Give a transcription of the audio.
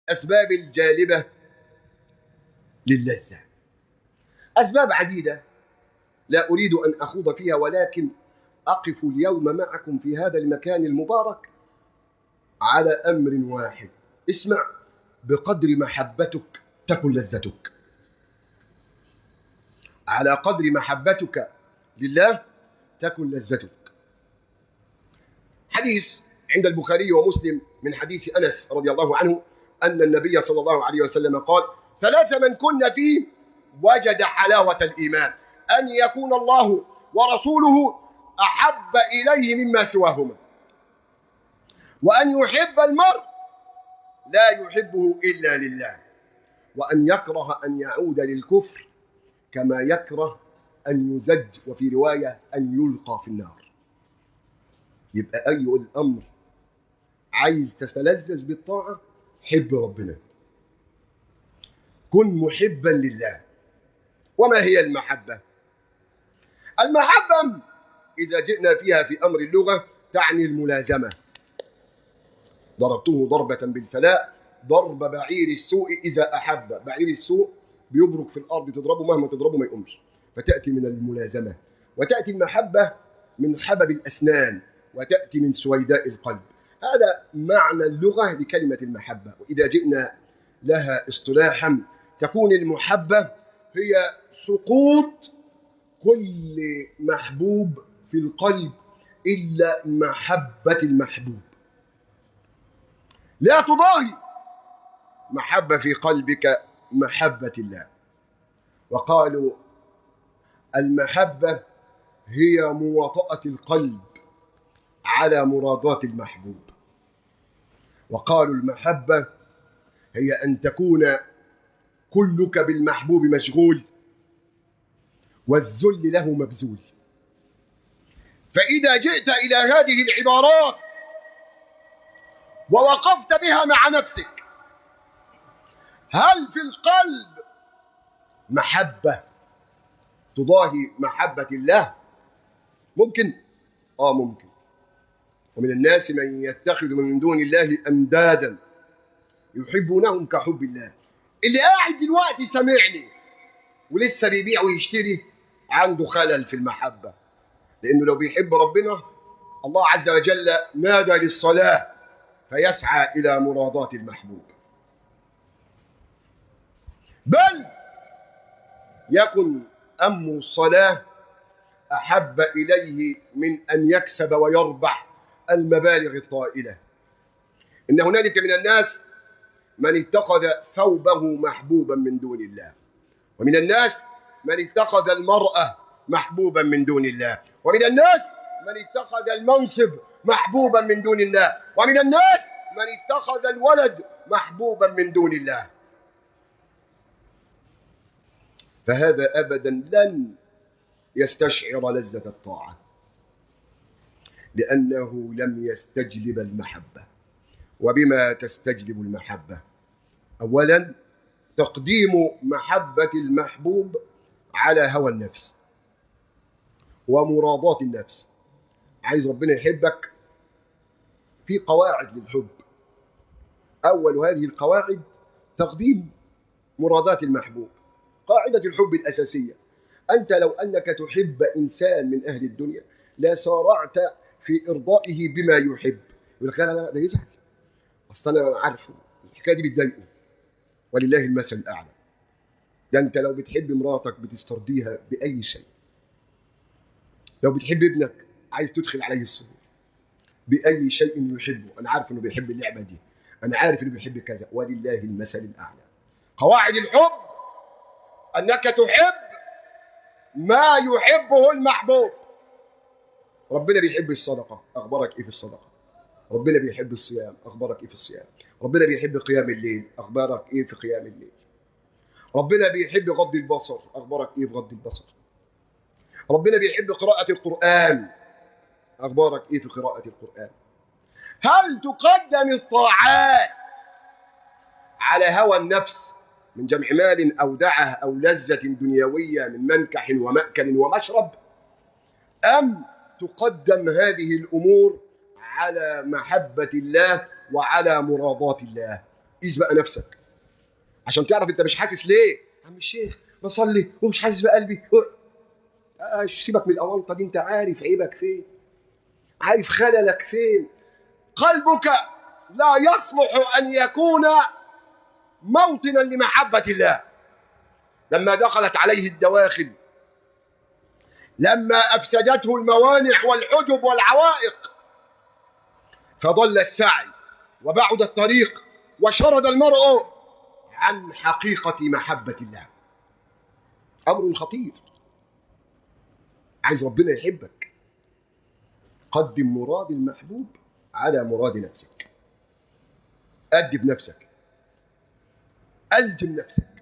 الأسباب الجالبة للذة. أسباب عديدة لا أريد أن أخوض فيها، ولكن أقف اليوم معكم في هذا المكان المبارك على أمر واحد. اسمع: بقدر محبتك تكن لذتك. على قدر محبتك لله تكن لذتك. حديث عند البخاري ومسلم من حديث أنس رضي الله عنه أن النبي صلى الله عليه وسلم قال: ثلاثة من كن فيه وجد حلاوة الإيمان، أن يكون الله ورسوله أحب إليه مما سواهما، وأن يحب المرء لا يحبه إلا لله، وأن يكره أن يعود للكفر كما يكره أن يزج، وفي رواية أن يلقى في النار. يبقى أي الأمر عايز تتلذذ بالطاعة، حب ربنا، كن محبا لله. وما هي المحبة؟ المحبة إذا جئنا فيها في أمر اللغة تعني الملازمة. ضربته ضربة بالفلاء، ضرب بعير السوء إذا أحب. بعير السوء بيبرك في الأرض، تضربه مهما تضربه ما يقومش، فتأتي من الملازمة. وتأتي المحبة من حبب الأسنان، وتأتي من سويداء القلب. هذا معنى اللغة لكلمة المحبة. وإذا جئنا لها اصطلاحا تكون المحبة هي سقوط كل محبوب في القلب إلا محبة المحبوب. لا تضاهي محبة في قلبك محبة الله. وقالوا المحبة هي مواطأة القلب على مرادات المحبوب. وقالوا المحبة هي أن تكون كلك بالمحبوب مشغول والذل له مبذول. فإذا جئت إلى هذه العبارات ووقفت بها مع نفسك، هل في القلب محبة تضاهي محبة الله؟ ممكن؟ ممكن. ومن الناس من يتخذ من دون الله أندادا يحبونهم كحب الله. اللي قاعد دلوقتي سمعني ولسه بيبيع ويشتري عنده خلل في المحبة، لأنه لو بيحب ربنا الله عز وجل نادى للصلاة فيسعى إلى مرادات المحبوب. بل يكن أمر الصلاة أحب إليه من أن يكسب ويربح المبالغ الطائلة. إن هنالك من الناس من اتخذ ثوبه محبوبا من دون الله، ومن الناس من اتخذ المرأة محبوبا من دون الله، ومن الناس من اتخذ المنصب محبوبا من دون الله، ومن الناس من اتخذ الولد محبوبا من دون الله. فهذا أبدا لن يستشعر لذة الطاعة، لأنه لم يستجلب المحبة. وبما تستجلب المحبة؟ أولا تقديم محبة المحبوب على هوى النفس ومرادات النفس. عايز ربنا يحبك، في قواعد للحب. أول هذه القواعد تقديم مرادات المحبوب. قاعدة الحب الأساسية: أنت لو أنك تحب إنسان من أهل الدنيا لا سارعت في إرضائه بما يحب. يقول لك لا ده يزعل، أصل أنا عارفه الحكاية دي بتضايقه، ولله المثل الأعلى. ده أنت لو بتحب مراتك بتسترضيها بأي شيء. لو بتحب ابنك عايز تدخل عليه السرور بأي شيء يحبه. أنا عارف إنه بيحب اللعبة دي، أنا عارف إنه بيحب كذا، ولله المثل الأعلى. قواعد الحب أنك تحب ما يحبه المحبوب. ربنا بيحب الصدقة، أخبارك إيه في الصدقة؟ ربنا بيحب الصيام، أخبارك إيه في الصيام؟ ربنا بيحب قيام الليل، أخبارك إيه في قيام الليل؟ ربنا بيحب غض البصر، أخبارك إيه في غض البصر؟ ربنا بيحب قراءة القرآن، أخبارك إيه في قراءة القرآن؟ هل تقدم الطاعات على هوى النفس من جمع مال أودعه أو لذة دنيوية من منكح ومأكل ومشرب، أم تقدم هذه الأمور على محبة الله وعلى مرادات الله؟ قيس بقى نفسك عشان تعرف انت مش حاسس ليه. عم الشيخ بصلي ومش حاسس بقلبي. سيبك من الاونطه دي، انت عارف عيبك فين، عارف خللك فين. قلبك لا يصلح ان يكون موطنا لمحبه الله. لما دخلت عليه الدواخل، لما افسدته الموانع والحجب والعوائق، فضل السعي وبعد الطريق وشرد المرء عن حقيقة محبة الله. أمر خطير. عايز ربنا يحبك، قدم مراد المحبوب على مراد نفسك. أدب نفسك، ألجم نفسك.